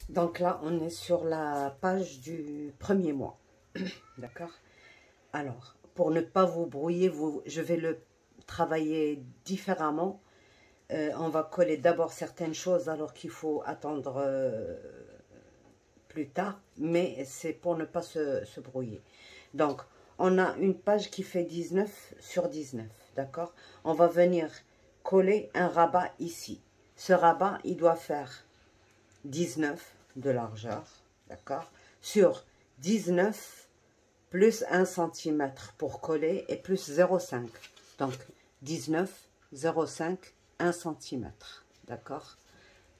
Donc là, on est sur la page du premier mois. D'accord? Alors, pour ne pas vous brouiller, je vais le travailler différemment. On va coller d'abord certaines choses alors qu'il faut attendre plus tard. Mais c'est pour ne pas se brouiller. Donc, on a une page qui fait 19 sur 19. D'accord? On va venir coller un rabat ici. Ce rabat, il doit faire 19 de largeur, d'accord, sur 19 plus 1 cm pour coller et plus 0,5. Donc 19, 0,5, 1 cm, d'accord.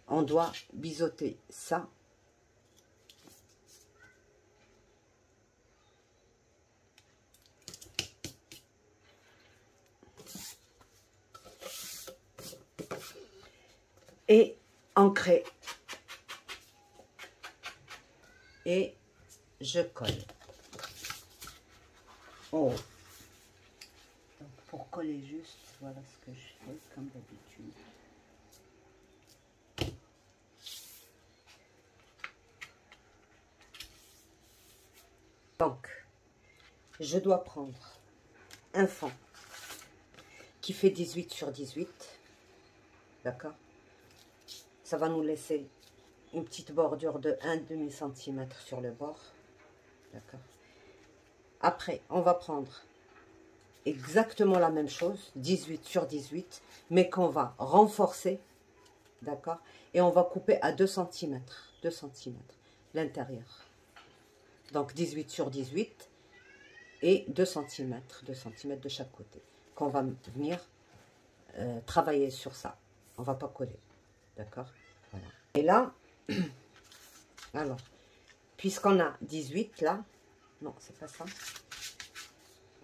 On doit biseauter ça. Et ancrer. Et je colle. Oh. Donc pour coller juste, voilà ce que je fais comme d'habitude. Donc, je dois prendre un fond qui fait 18 sur 18. D'accord? Ça va nous laisser une petite bordure de 1,5 cm sur le bord. D'accord. Après, on va prendre exactement la même chose, 18 sur 18, mais qu'on va renforcer. D'accord. Et on va couper à 2 cm. 2 cm l'intérieur. Donc 18 sur 18 et 2 cm. 2 cm de chaque côté. Qu'on va venir travailler sur ça. On ne va pas coller. D'accord. Voilà. Et là, alors, puisqu'on a 18 là, non, c'est pas ça.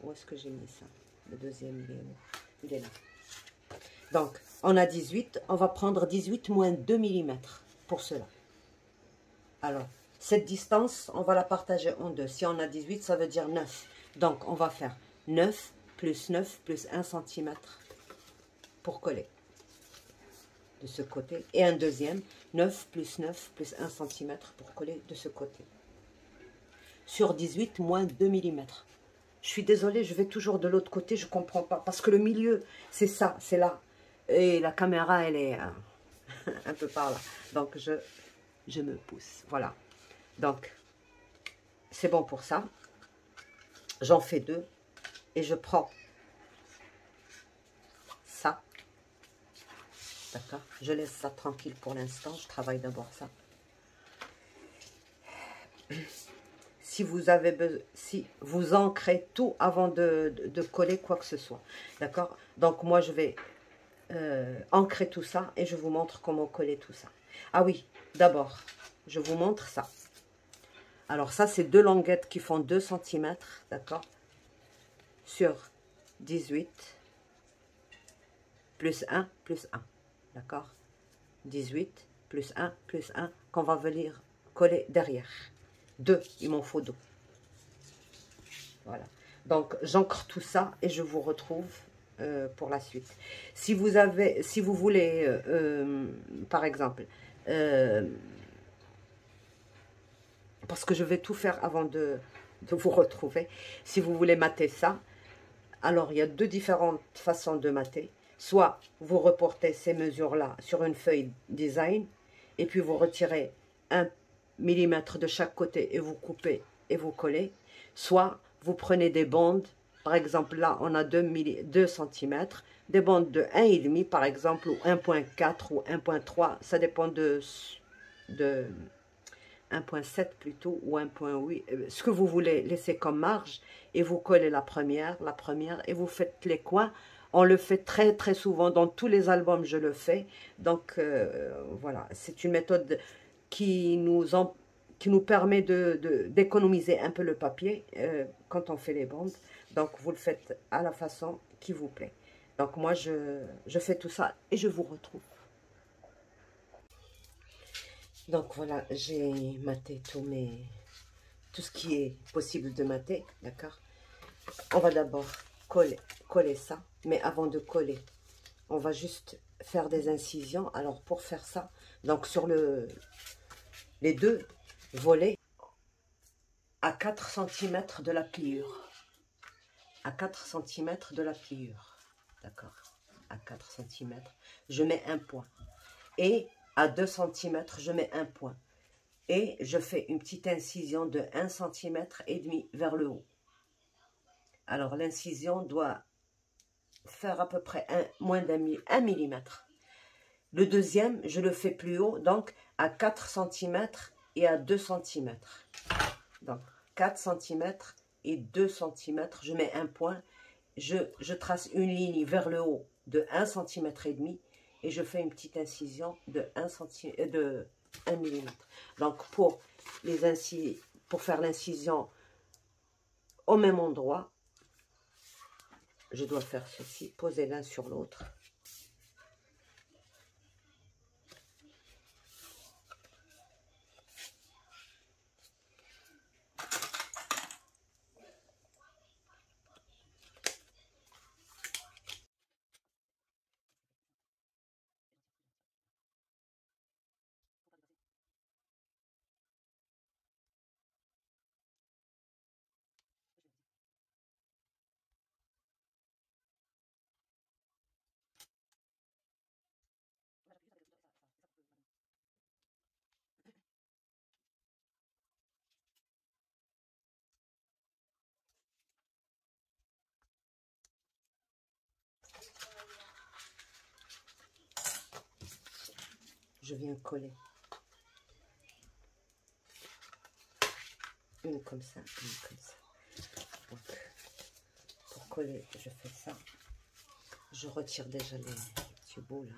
Où est-ce que j'ai mis ça? Le deuxième, il est là. Donc, on a 18, on va prendre 18 moins 2 mm pour cela. Alors, cette distance, on va la partager en deux. Si on a 18, ça veut dire 9. Donc, on va faire 9 plus 1 cm pour coller. De ce côté, et un deuxième 9 plus 1 cm pour coller de ce côté sur 18 moins 2 mm. Je suis désolée, je vais toujours de l'autre côté, je comprends pas parce que le milieu c'est ça, c'est là et la caméra elle est un peu par là, donc je me pousse, voilà. Donc c'est bon pour ça, j'en fais deux et je prends ça. D'accord, je laisse ça tranquille pour l'instant. Je travaille d'abord ça. Si vous avez besoin, si vous ancrez tout avant de coller quoi que ce soit. D'accord. Donc moi je vais ancrer tout ça et je vous montre comment coller tout ça. Ah oui, d'abord, je vous montre ça. Alors ça c'est deux languettes qui font 2 cm. D'accord. Sur 18 plus 1 plus 1. D'accord, 18 plus 1 qu'on va venir coller derrière. 2, il m'en faut 2. Voilà. Donc, j'ancre tout ça et je vous retrouve pour la suite. Si vous voulez, par exemple, parce que je vais tout faire avant de vous retrouver. Si vous voulez mater ça, alors il y a deux différentes façons de mater. Soit vous reportez ces mesures-là sur une feuille design et puis vous retirez 1 mm de chaque côté et vous coupez et vous collez. Soit vous prenez des bandes, par exemple là on a 2 cm, des bandes de 1,5 par exemple ou 1,4 ou 1,3, ça dépend de 1,7 plutôt ou 1,8, ce que vous voulez laisser comme marge et vous collez la première et vous faites les coins. On le fait très très souvent, dans tous les albums je le fais. Donc voilà, c'est une méthode qui nous permet d'économiser un peu le papier quand on fait les bandes. Donc vous le faites à la façon qui vous plaît. Donc moi je fais tout ça et je vous retrouve. Donc voilà, j'ai maté tout ce qui est possible de mater, d'accord. On va d'abord coller ça, mais avant de coller, on va juste faire des incisions. Alors pour faire ça, donc sur les les deux volets à 4 cm de la pliure. À 4 cm de la pliure. D'accord? À 4 cm, je mets un point. Et à 2 cm, je mets un point. Et je fais une petite incision de 1,5 cm vers le haut. Alors, l'incision doit faire à peu près moins d'1 millimètre. Le deuxième, je le fais plus haut, donc à 4 cm et à 2 cm. Donc, 4 cm et 2 cm, je mets un point. Je trace une ligne vers le haut de 1,5 cm et je fais une petite incision de 1 mm. Donc, pour faire l'incision au même endroit, je dois faire ceci, poser l'un sur l'autre. Je viens coller. Une comme ça, une comme ça. Donc, pour coller, je fais ça. Je retire déjà les petits bouts là.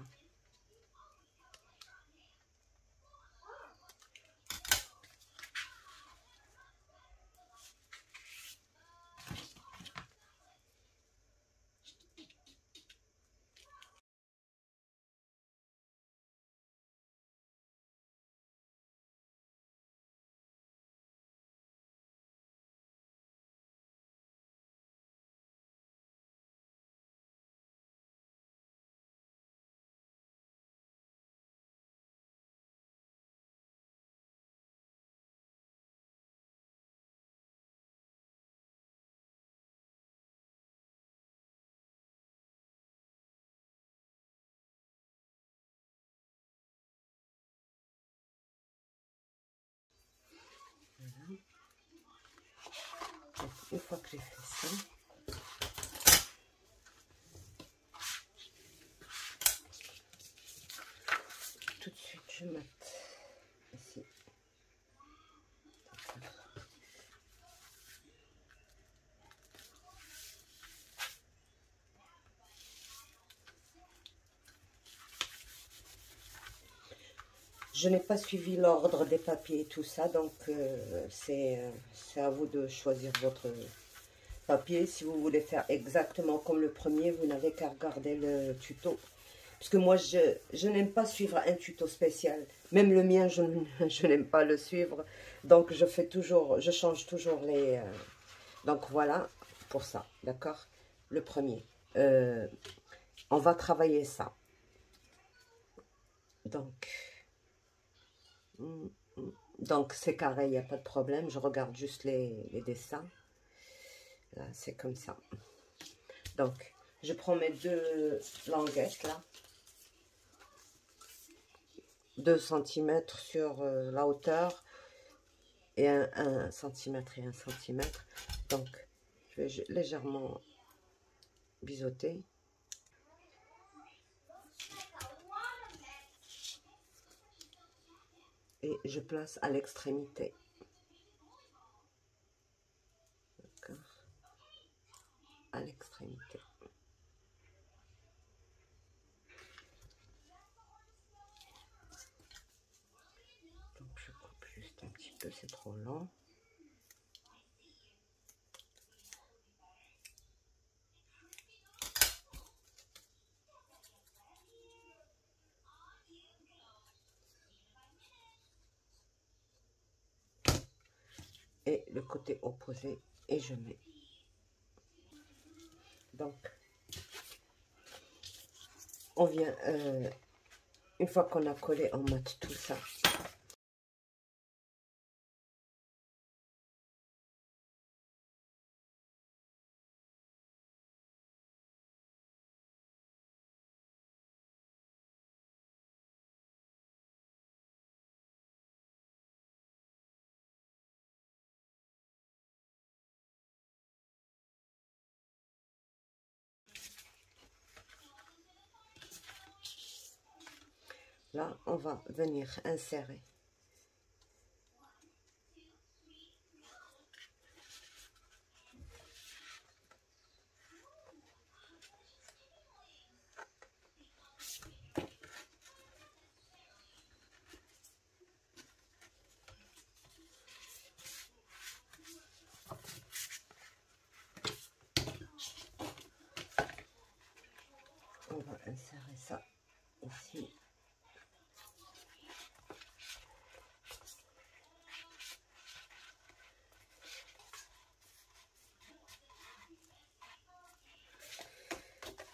Voilà. Donc, une fois que j'ai fait ça, tout de suite je mets ici. Je n'ai pas suivi l'ordre des papiers et tout ça, donc c'est à vous de choisir votre papier. Si vous voulez faire exactement comme le premier, vous n'avez qu'à regarder le tuto. Parce que moi, je n'aime pas suivre un tuto spécial. Même le mien, je n'aime pas le suivre. Donc, je change toujours les... donc, voilà pour ça, d'accord? Le premier. On va travailler ça. Donc c'est carré, il n'y a pas de problème. Je regarde juste les dessins. Là, c'est comme ça. Donc, je prends mes deux languettes, là. 2 cm sur la hauteur. Et 1 cm et 1 cm. Donc, je vais légèrement biseauter. Et je place à l'extrémité. D'accord. À l'extrémité. Donc, je coupe juste un petit peu, c'est trop long. Et le côté opposé, et je mets. Donc, on vient, une fois qu'on a collé, on mate tout ça. Là, on va venir insérer. On va insérer ça ici.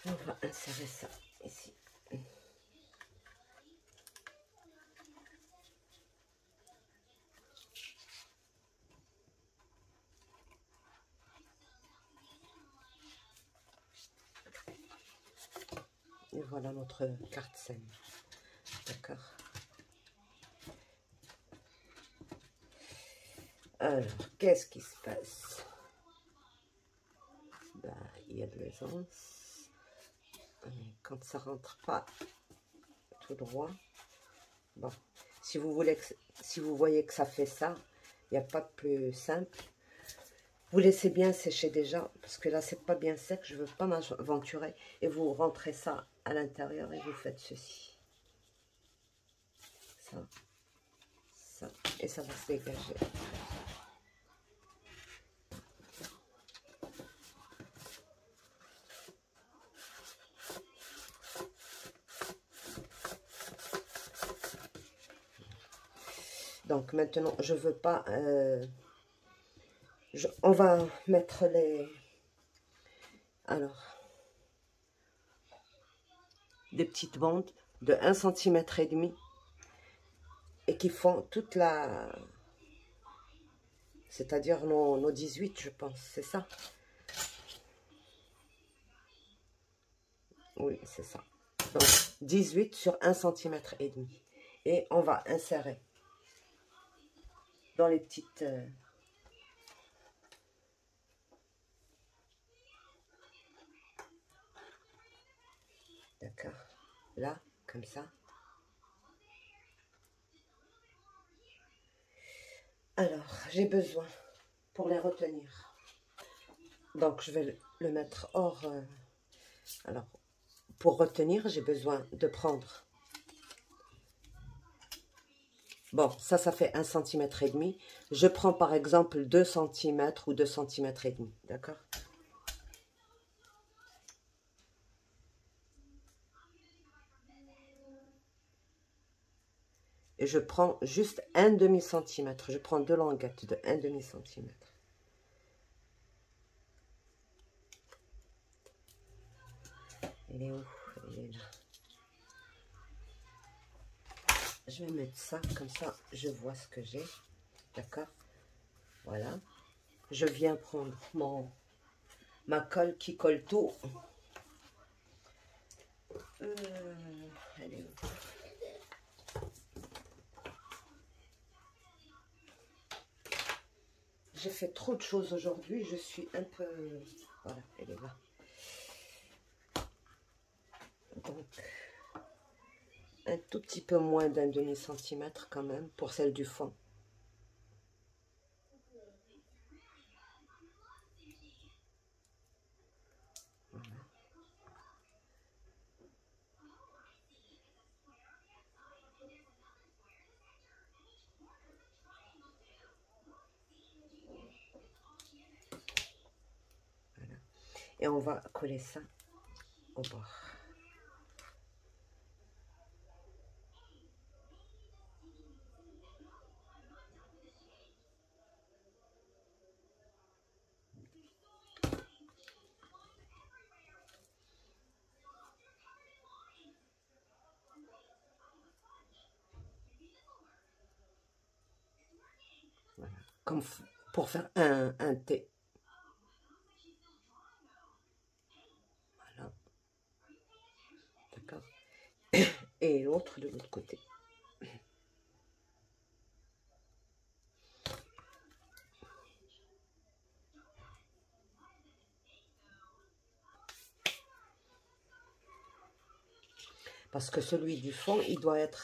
On va insérer ça ici. Et voilà notre carte SIM. D'accord. Alors, qu'est-ce qui se passe? Ben, il y a de l'aisance. Quand ça rentre pas tout droit. Bon, si vous voulez si vous voyez que ça fait ça, il n'y a pas de plus simple. Vous laissez bien sécher déjà, parce que là, c'est pas bien sec, je veux pas m'aventurer. Et vous rentrez ça à l'intérieur et vous faites ceci. Ça, ça, et ça va se dégager. Donc maintenant, je veux pas... on va mettre les... Alors, des petites bandes de 1,5 cm et qui font toute la... C'est-à-dire nos 18, je pense, c'est ça? Oui, c'est ça. Donc, 18 sur 1,5 cm. Et on va insérer dans les petites... D'accord. Là, comme ça. Alors, j'ai besoin, pour les retenir. Donc, je vais le mettre hors... alors, pour retenir, j'ai besoin de prendre... Bon, ça fait 1,5 cm. Je prends par exemple 2 cm ou 2 cm et demi, d'accord? Et je prends juste un demi-centimètre. Je prends deux languettes de un demi-centimètre. Elle est où? Elle est là. Je vais mettre ça, comme ça, je vois ce que j'ai. D'accord? Voilà. Je viens prendre ma colle qui colle tout. Elle est où? J'ai fait trop de choses aujourd'hui, je suis un peu... Voilà, elle est là. Donc, un tout petit peu moins d'un demi-centimètre quand même, pour celle du fond. Voilà. Voilà. Et on va coller ça au bord. Voilà. Comme pour faire un T. Voilà. D'accord. Et l'autre de l'autre côté. Parce que celui du fond, il doit être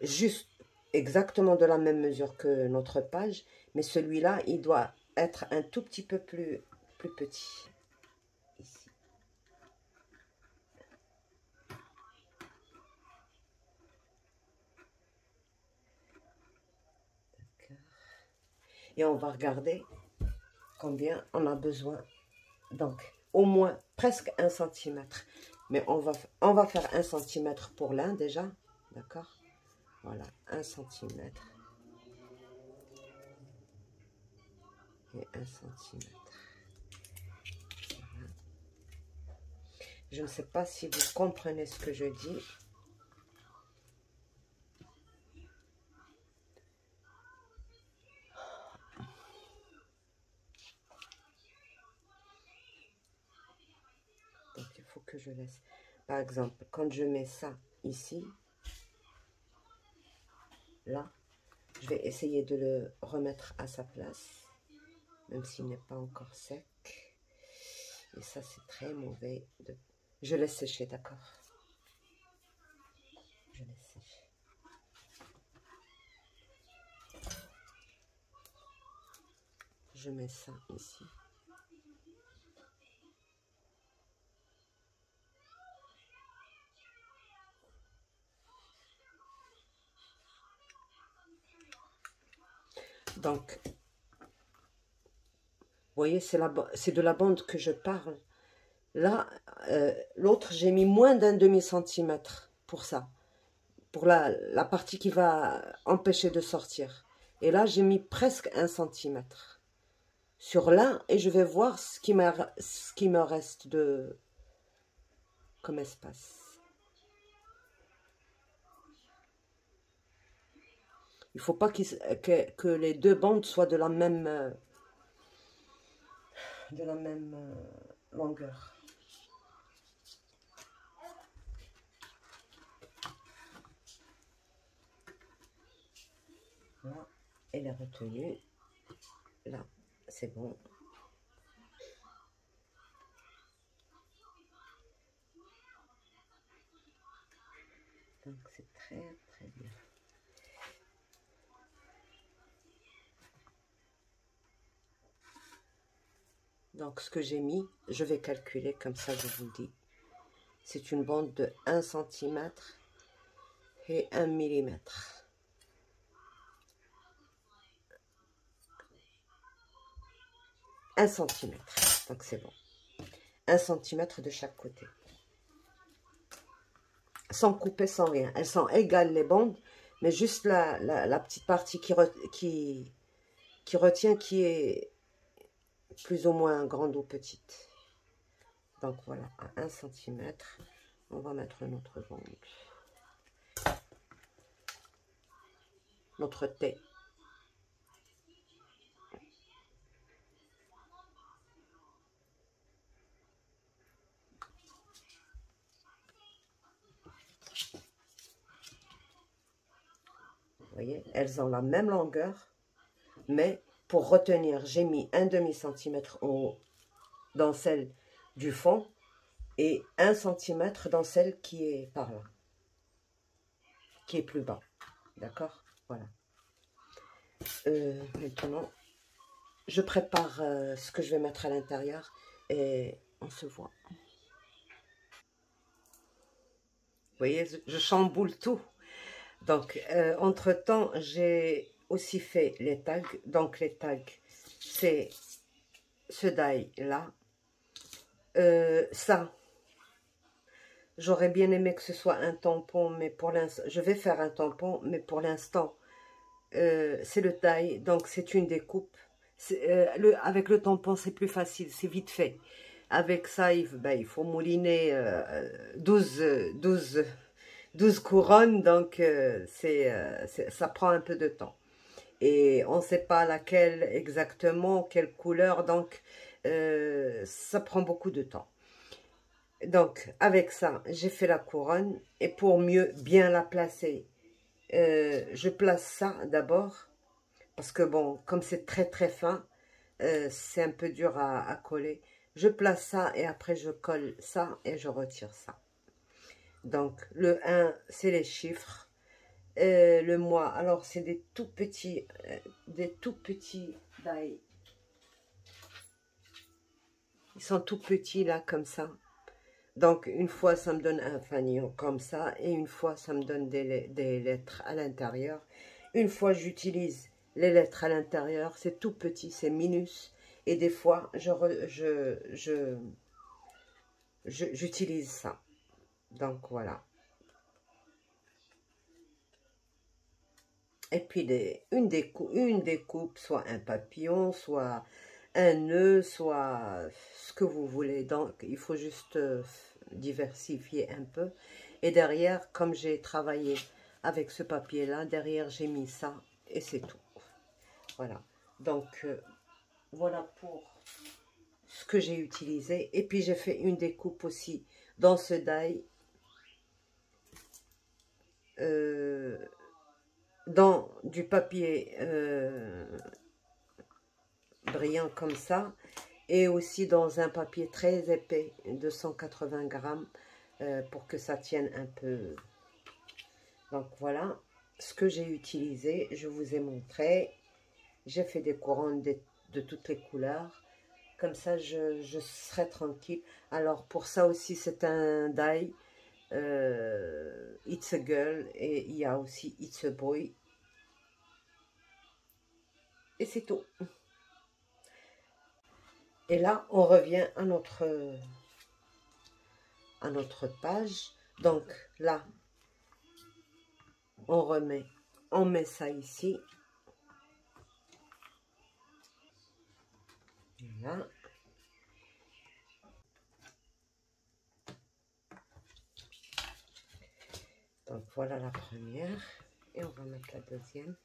juste exactement de la même mesure que notre page. Mais celui-là, il doit être un tout petit peu plus petit. Ici. Et on va regarder combien on a besoin. Donc, au moins presque 1 cm. Mais on va faire 1 cm pour l'un déjà. D'accord? Voilà, 1 cm. Et 1 cm. Voilà. Je ne sais pas si vous comprenez ce que je dis. Donc, il faut que je laisse. Par exemple, quand je mets ça ici, là, je vais essayer de le remettre à sa place, même s'il n'est pas encore sec. Et ça, c'est très mauvais. Je laisse sécher, d'accord? Je laisse sécher. Je mets ça ici. Donc, vous voyez, c'est de la bande que je parle. Là, l'autre, j'ai mis moins d'un demi-centimètre pour ça. Pour la partie qui va empêcher de sortir. Et là, j'ai mis presque 1 centimètre sur l'un. Et je vais voir ce qui me reste comme espace. Il ne faut pas que les deux bandes soient de la même longueur. Là, elle est retenue. Là, c'est bon. Donc, c'est très, très bien. Donc, ce que j'ai mis, je vais calculer, comme ça, je vous le dis. C'est une bande de 1 cm et 1 mm. 1 cm, donc c'est bon. 1 cm de chaque côté. Sans couper, sans rien. Elles sont égales les bandes, mais juste la petite partie qui retient, qui est plus ou moins grande ou petite. Donc voilà, à 1 cm, on va mettre notre bande. Notre thé. Vous voyez, elles ont la même longueur, mais pour retenir, j'ai mis un demi-centimètre dans celle du fond et 1 centimètre dans celle qui est par là, qui est plus bas. D'accord? Voilà. Maintenant, je prépare ce que je vais mettre à l'intérieur et on se voit. Vous voyez, je chamboule tout. Donc, entre-temps, j'ai aussi fait les tags. Donc, les tags, c'est ce die-là. Ça, j'aurais bien aimé que ce soit un tampon, mais pour l'instant, je vais faire un tampon, mais pour l'instant, c'est le die. Donc, c'est une découpe. Avec le tampon, c'est plus facile, c'est vite fait. Avec ça, il faut mouliner 12 couronnes, donc ça prend un peu de temps. Et on ne sait pas laquelle exactement, quelle couleur, donc ça prend beaucoup de temps. Donc, avec ça, j'ai fait la couronne, et pour mieux bien la placer, je place ça d'abord, parce que bon, comme c'est très très fin, c'est un peu dur à coller. Je place ça, et après je colle ça, et je retire ça. Donc, le 1, c'est les chiffres. Le mois, alors c'est des tout petits die. Ils sont tout petits là, comme ça. Donc, une fois, ça me donne un fanion comme ça. Et une fois, ça me donne des lettres à l'intérieur. Une fois, j'utilise les lettres à l'intérieur. C'est tout petit, c'est minus. Et des fois, j'utilise ça. Donc, voilà. Et puis, une découpe, soit un papillon, soit un nœud, soit ce que vous voulez. Donc, il faut juste diversifier un peu. Et derrière, comme j'ai travaillé avec ce papier-là, derrière, j'ai mis ça et c'est tout. Voilà. Donc, voilà pour ce que j'ai utilisé. Et puis, j'ai fait une découpe aussi dans ce die. Dans du papier brillant comme ça, et aussi dans un papier très épais de 180 grammes pour que ça tienne un peu. Donc voilà ce que j'ai utilisé, je vous ai montré. J'ai fait des couronnes de toutes les couleurs, comme ça je serai tranquille. Alors pour ça aussi c'est un die, It's a Girl, et il y a aussi It's a Boy, et c'est tout. Et là, on revient à notre page. Donc là, on met ça ici. Voilà. Donc voilà la première. Et on va mettre la deuxième.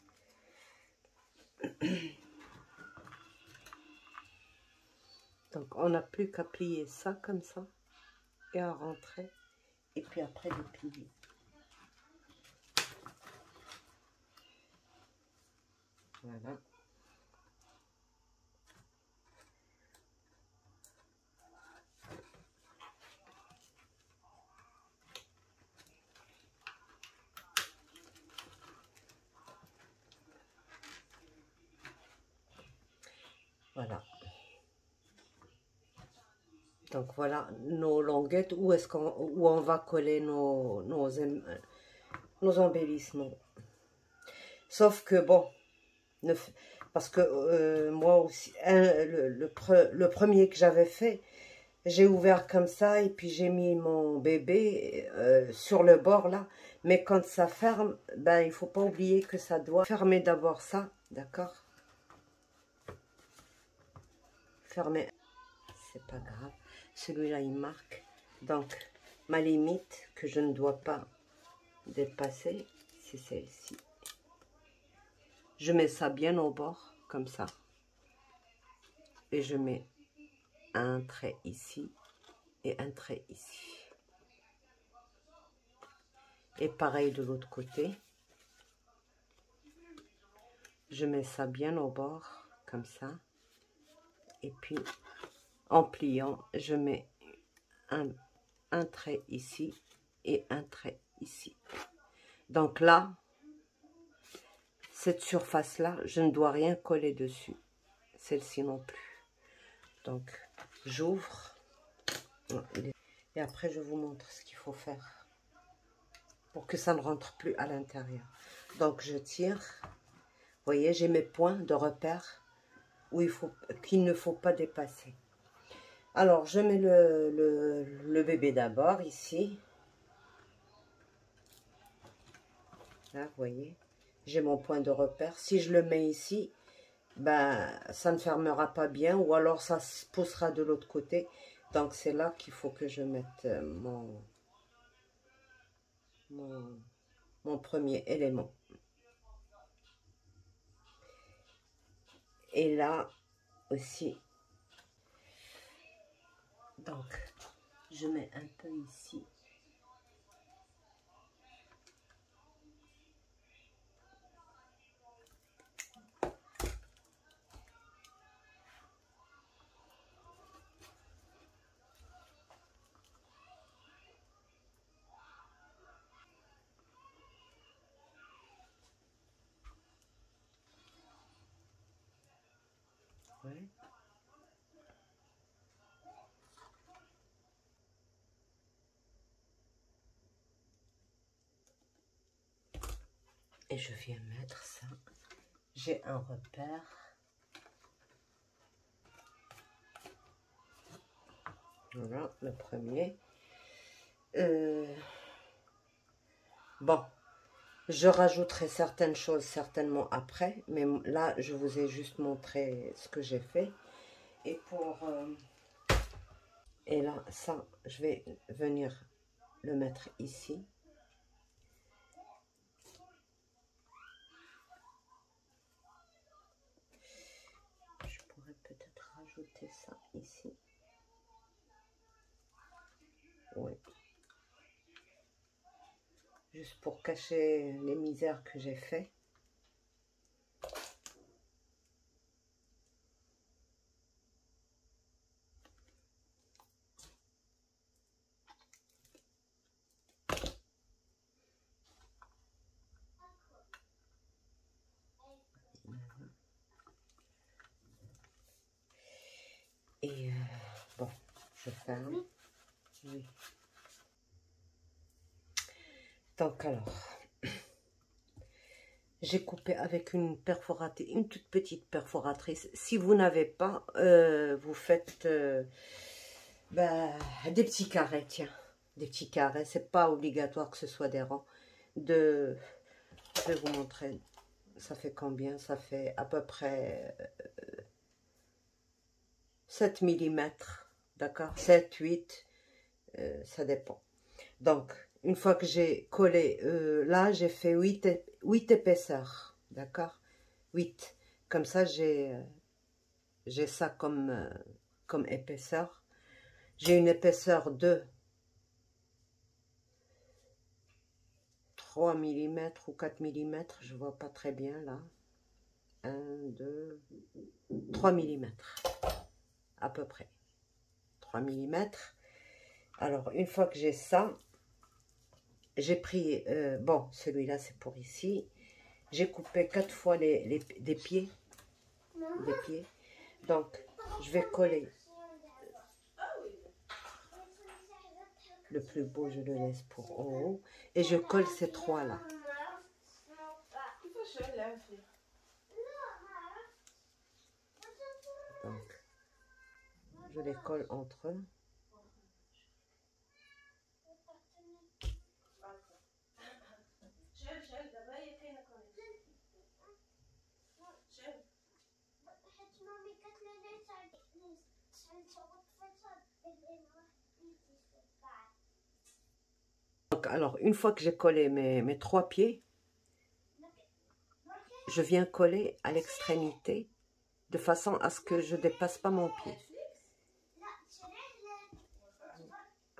Donc on n'a plus qu'à plier ça comme ça. Et à rentrer. Et puis après de plier. Voilà. Voilà. Donc voilà nos languettes, où on va coller nos embellissements. Sauf que bon, parce que moi aussi, le premier que j'avais fait, j'ai ouvert comme ça et puis j'ai mis mon bébé sur le bord là. Mais quand ça ferme, ben il faut pas oublier que ça doit fermer d'abord ça, d'accord? Fermer, c'est pas grave. Celui-là il marque. Donc ma limite que je ne dois pas dépasser, c'est celle-ci. Je mets ça bien au bord, comme ça. Et je mets un trait ici et un trait ici. Et pareil de l'autre côté. Je mets ça bien au bord, comme ça. Et puis, en pliant, je mets un trait ici et un trait ici. Donc là, cette surface-là, je ne dois rien coller dessus. Celle-ci non plus. Donc, j'ouvre. Et après, je vous montre ce qu'il faut faire pour que ça ne rentre plus à l'intérieur. Donc, je tire. Vous voyez, j'ai mes points de repère où qu'il ne faut pas dépasser. Alors, je mets le bébé d'abord, ici. Là, vous voyez, j'ai mon point de repère. Si je le mets ici, ben, ça ne fermera pas bien, ou alors ça se poussera de l'autre côté. Donc, c'est là qu'il faut que je mette mon premier élément. Et là aussi, donc, je mets un peu ici. près. Et je viens mettre ça. J'ai un repère. Voilà, le premier. Bon, je rajouterai certaines choses certainement après, mais là, je vous ai juste montré ce que j'ai fait. Et pour... et là, ça, je vais venir le mettre ici. Je pourrais peut-être rajouter ça ici. Oui. Juste pour cacher les misères que j'ai fait. Et bon, je ferme. Oui. Donc alors, j'ai coupé avec une perforatrice, une toute petite perforatrice. Si vous n'avez pas, vous faites des petits carrés, tiens. Des petits carrés, c'est pas obligatoire que ce soit des rangs. Je vais vous montrer, ça fait combien? Ça fait à peu près 7 mm, d'accord? 7, 8, ça dépend. Donc, une fois que j'ai collé, là, j'ai fait 8 épaisseurs, d'accord? 8. Comme ça, j'ai ça comme épaisseur. J'ai une épaisseur de 3 mm ou 4 mm, je vois pas très bien là. 1, 2, 3 mm, à peu près. 3 mm. Alors, une fois que j'ai ça, j'ai pris, bon, celui-là c'est pour ici. J'ai coupé 4 fois des pieds. Des pieds. Donc, je vais coller. Le plus beau, je le laisse pour en haut. Et je colle ces trois-là. Donc, je les colle entre eux. Donc, alors, une fois que j'ai collé mes 3 pieds, je viens coller à l'extrémité de façon à ce que je ne dépasse pas mon pied.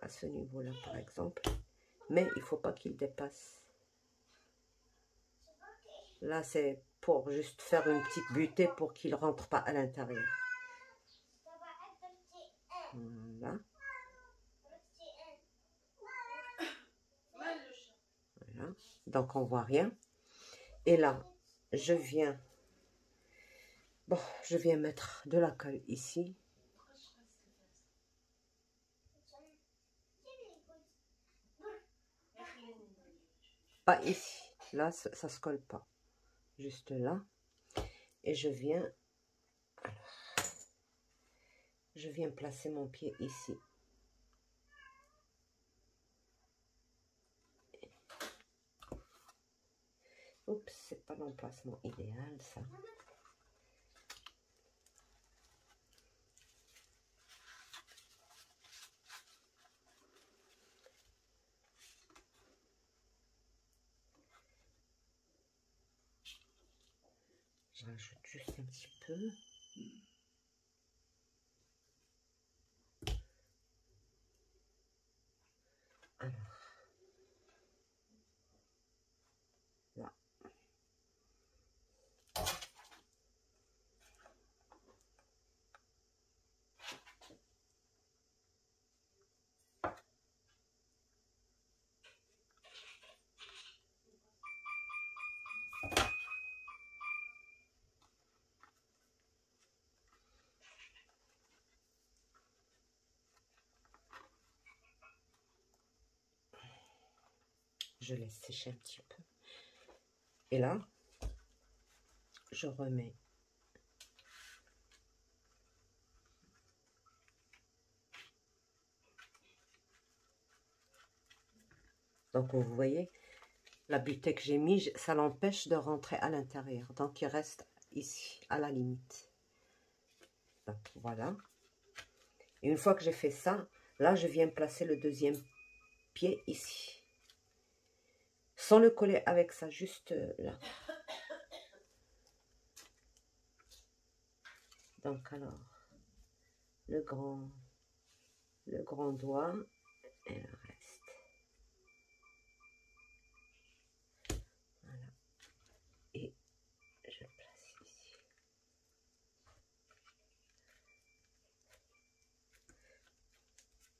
À ce niveau-là, par exemple. Mais il ne faut pas qu'il dépasse. Là, c'est pour juste faire une petite butée pour qu'il ne rentre pas à l'intérieur. Voilà. Voilà. Donc, on ne voit rien. Et là, je viens mettre de la colle ici. Pas ici. Là, ça ne se colle pas. Juste là. Et je viens placer mon pied ici. Oups, c'est pas l'emplacement idéal, ça. Je rajoute juste un petit peu. Alors, là. je laisse sécher un petit peu. Et là, je remets donc vous voyez, la butée que j'ai mis, ça l'empêche de rentrer à l'intérieur. Donc, il reste ici, à la limite. Donc, voilà. Et une fois que j'ai fait ça, là, je viens placer le deuxième pied ici. Sans le coller avec ça, juste là. Donc, alors, le grand doigt et le reste. Voilà. Et je le place ici.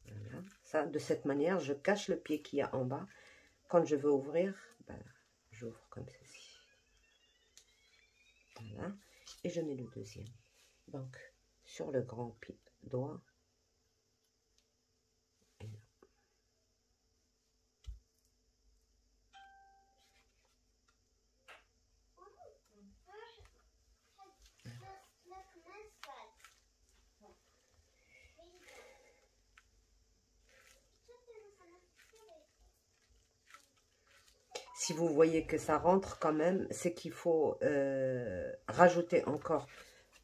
Voilà. Ça, de cette manière, je cache le pied qu'il y a en bas. Quand je veux ouvrir, ben, j'ouvre comme ceci. Voilà. Et je mets le deuxième. Donc, sur le grand doigt. Et là. Si vous voyez que ça rentre quand même, c'est qu'il faut rajouter encore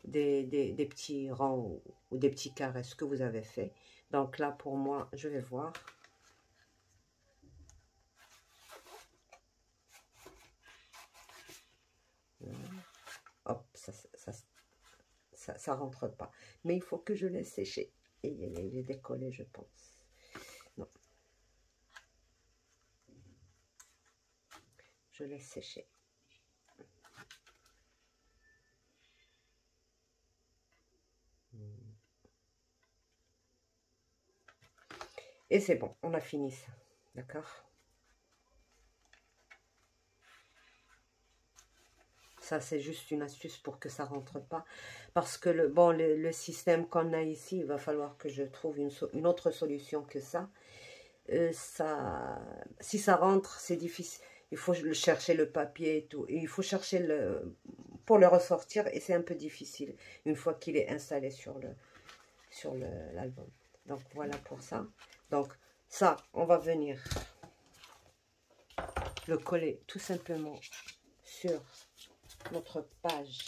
des petits rangs ou des petits carrés, ce que vous avez fait. Donc là, pour moi, je vais voir. Hop, ça rentre pas. Mais il faut que je laisse sécher. Et il est décollé, je pense. Non. Je laisse sécher. Et c'est bon, on a fini ça. D'accord? Ça, c'est juste une astuce pour que ça rentre pas. Parce que le système qu'on a ici, il va falloir que je trouve une autre solution que ça. Si ça rentre, c'est difficile. Il faut chercher le papier et tout. Et il faut chercher pour le ressortir. Et c'est un peu difficile une fois qu'il est installé sur l'album. Donc, voilà pour ça. Donc, ça, on va venir le coller tout simplement sur notre page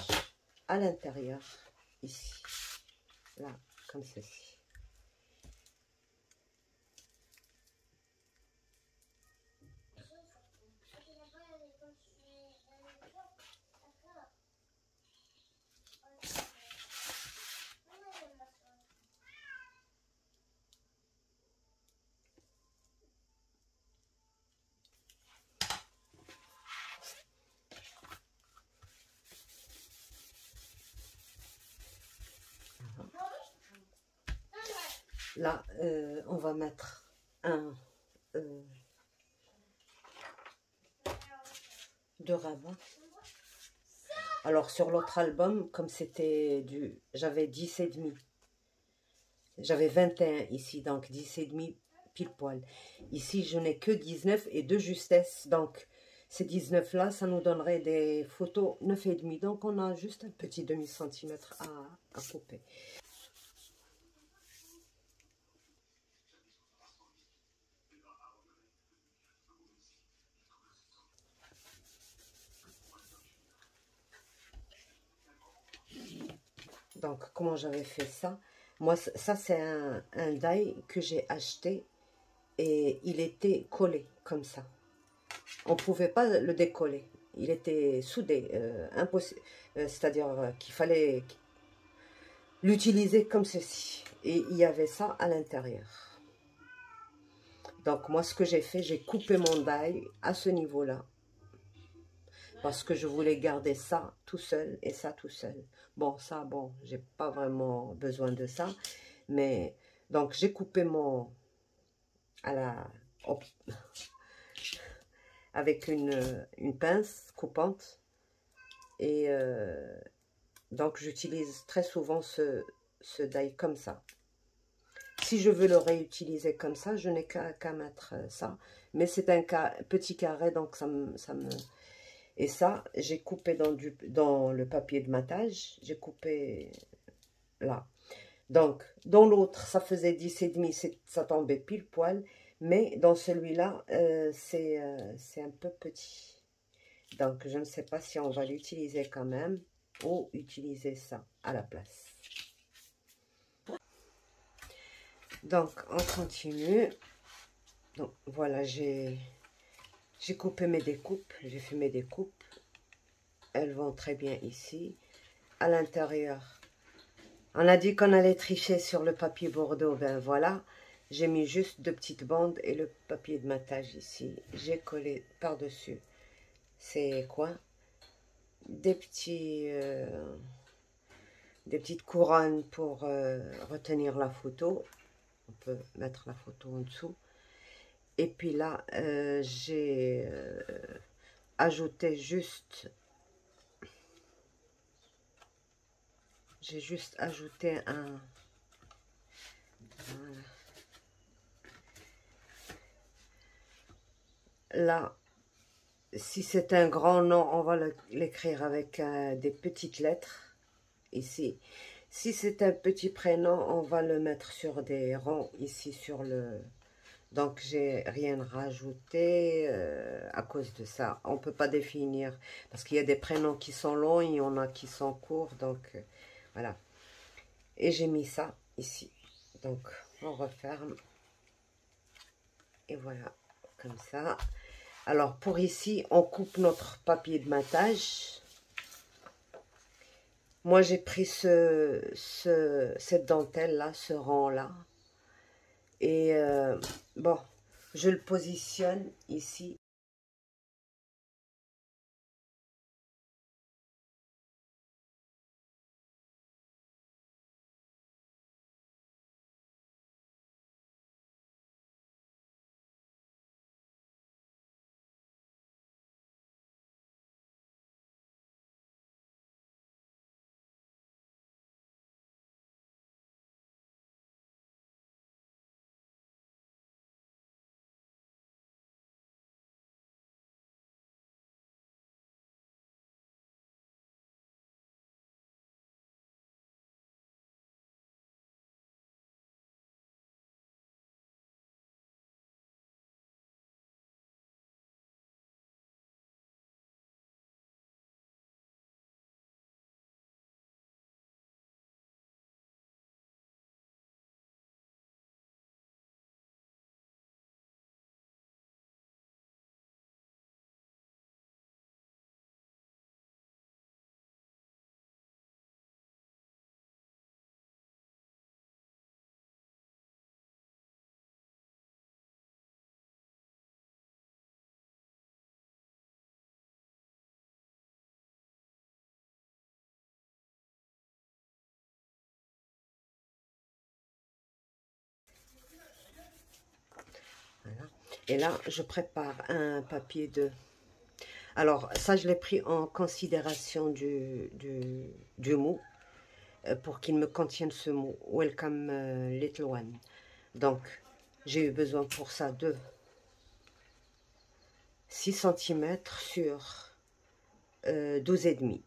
à l'intérieur, ici, là, comme ceci. Là, on va mettre de rabat. Alors, sur l'autre album, comme c'était j'avais 10,5. J'avais 21 ici, donc 10,5 pile poil. Ici, je n'ai que 19 et de justesse. Donc, ces 19 là, ça nous donnerait des photos 9,5. Donc, on a juste un petit demi-centimètre à couper. Donc, comment j'avais fait ça? Moi, ça, c'est un die que j'ai acheté et il était collé comme ça. On ne pouvait pas le décoller. Il était soudé, impossible. C'est-à-dire qu'il fallait l'utiliser comme ceci. Et il y avait ça à l'intérieur. Donc, moi, ce que j'ai fait, j'ai coupé mon die à ce niveau-là. Parce que je voulais garder ça tout seul et ça tout seul. Bon, ça, bon, j'ai pas vraiment besoin de ça. Mais, donc, j'ai coupé avec une pince coupante. Et donc, j'utilise très souvent ce die comme ça. Si je veux le réutiliser comme ça, je n'ai qu'à mettre ça. Mais c'est un petit carré, donc ça me... Et ça, j'ai coupé dans le papier de matage. J'ai coupé là. Donc, dans l'autre, ça faisait 10,5, ça tombait pile poil. Mais dans celui-là, c'est un peu petit. Donc, je ne sais pas si on va l'utiliser quand même ou utiliser ça à la place. Donc, on continue. Donc, voilà, j'ai coupé mes découpes. J'ai fait mes découpes. Elles vont très bien ici. À l'intérieur, on a dit qu'on allait tricher sur le papier Bordeaux. Ben voilà, j'ai mis juste 2 petites bandes et le papier de matage ici. J'ai collé par-dessus. C'est quoi? Des petites couronnes pour retenir la photo. On peut mettre la photo en dessous. Et puis là, j'ai ajouté juste... J'ai juste ajouté un... Voilà. Là, si c'est un grand nom, on va l'écrire avec des petites lettres, ici. Si c'est un petit prénom, on va le mettre sur des ronds, ici sur le... Donc, j'ai rien rajouté à cause de ça. On ne peut pas définir, parce qu'il y a des prénoms qui sont longs, et il y en a qui sont courts, donc voilà. Et j'ai mis ça ici. Donc, on referme. Et voilà, comme ça. Alors, pour ici, on coupe notre papier de matage. Moi, j'ai pris cette dentelle-là, ce rang-là. Et bon, je le positionne ici. Voilà. Et là, je prépare un papier de... Alors, ça, je l'ai pris en considération du mot, pour qu'il me contienne ce mot. Welcome, little one. Donc, j'ai eu besoin pour ça de 6 cm sur 12,5.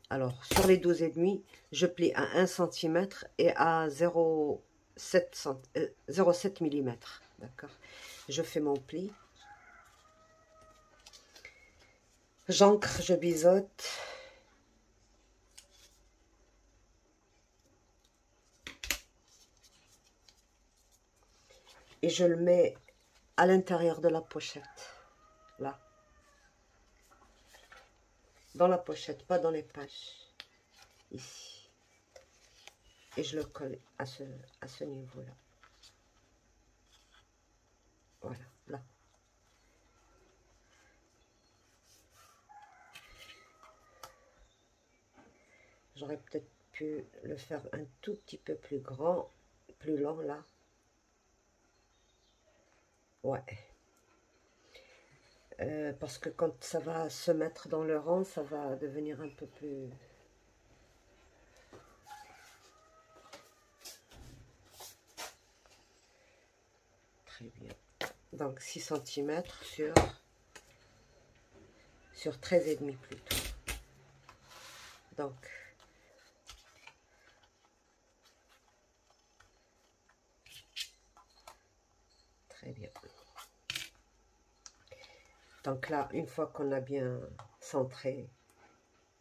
Alors, sur les 12,5, je plie à 1 cm et à 0,7 mm. D'accord. Je fais mon pli. J'ancre, je biseaute. Et je le mets à l'intérieur de la pochette. Là. Dans la pochette, pas dans les pages. Ici. Et je le colle à ce niveau-là. Voilà, là. J'aurais peut-être pu le faire un tout petit peu plus grand, plus long, là. Ouais. Parce que quand ça va se mettre dans le rang, ça va devenir un peu plus... Très bien. Donc 6 cm sur 13,5 plutôt. Donc très bien. Donc là, une fois qu'on a bien centré,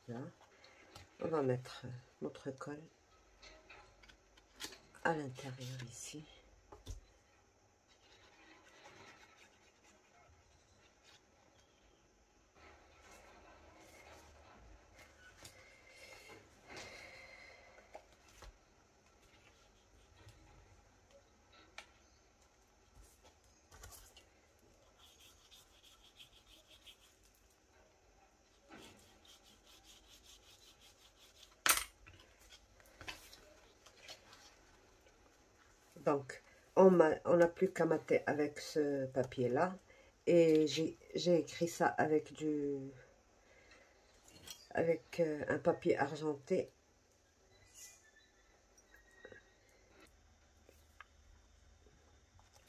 là, on va mettre notre colle à l'intérieur ici. Donc, on n'a plus qu'à mater avec ce papier-là. Et j'ai écrit ça avec un papier argenté.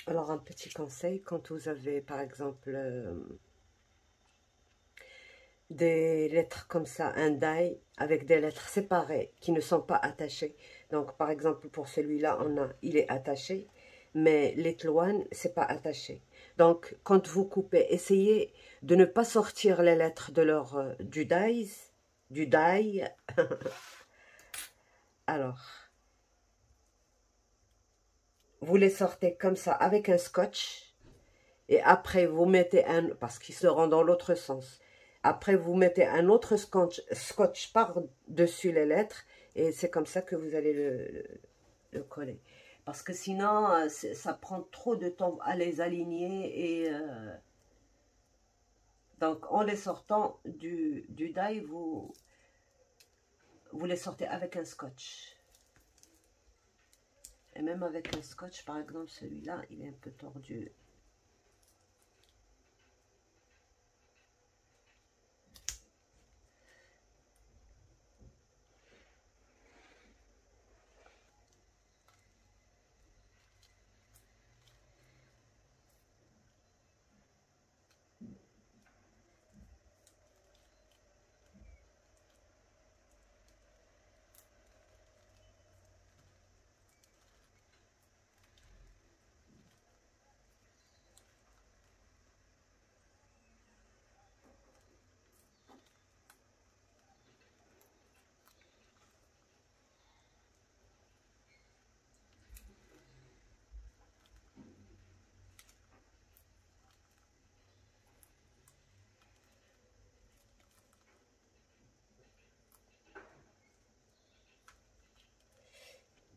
Alors, un petit conseil, quand vous avez, par exemple, des lettres comme ça, un die avec des lettres séparées qui ne sont pas attachées. Donc, par exemple, pour celui-là, il est attaché, mais l'étoile, c'est pas attaché. Donc, quand vous coupez, essayez de ne pas sortir les lettres de du die. Alors, vous les sortez comme ça avec un scotch, et après vous mettez parce qu'ils seront dans l'autre sens. Après, vous mettez un autre scotch par-dessus les lettres, et c'est comme ça que vous allez le coller. Parce que sinon, ça prend trop de temps à les aligner. Et donc, en les sortant du die, vous les sortez avec un scotch. Et même avec un scotch, par exemple, celui-là, il est un peu tordu.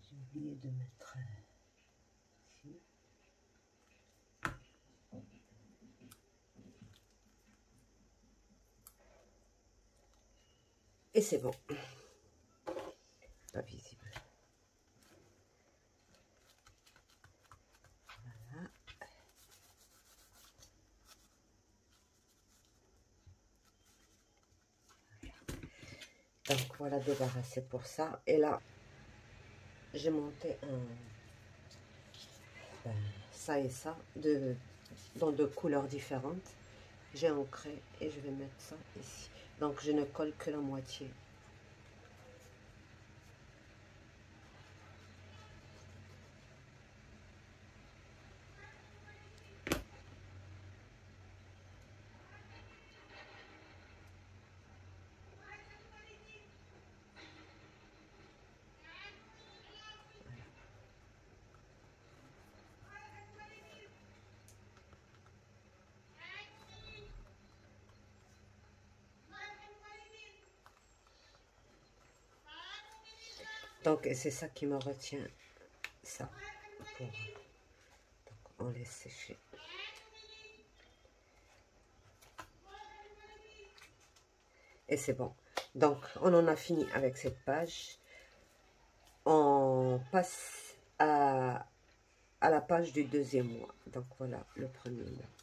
J'ai oublié de mettre ici. Et c'est bon. Pas visible. Voilà. Donc voilà, débarrassé pour ça. Et là, j'ai monté ça et ça dans deux couleurs différentes. J'ai ancré et je vais mettre ça ici. Donc je ne colle que la moitié. Donc c'est ça qui me retient ça. Donc on laisse sécher. Et c'est bon. Donc on en a fini avec cette page. On passe à la page du deuxième mois. Donc voilà le premier mois.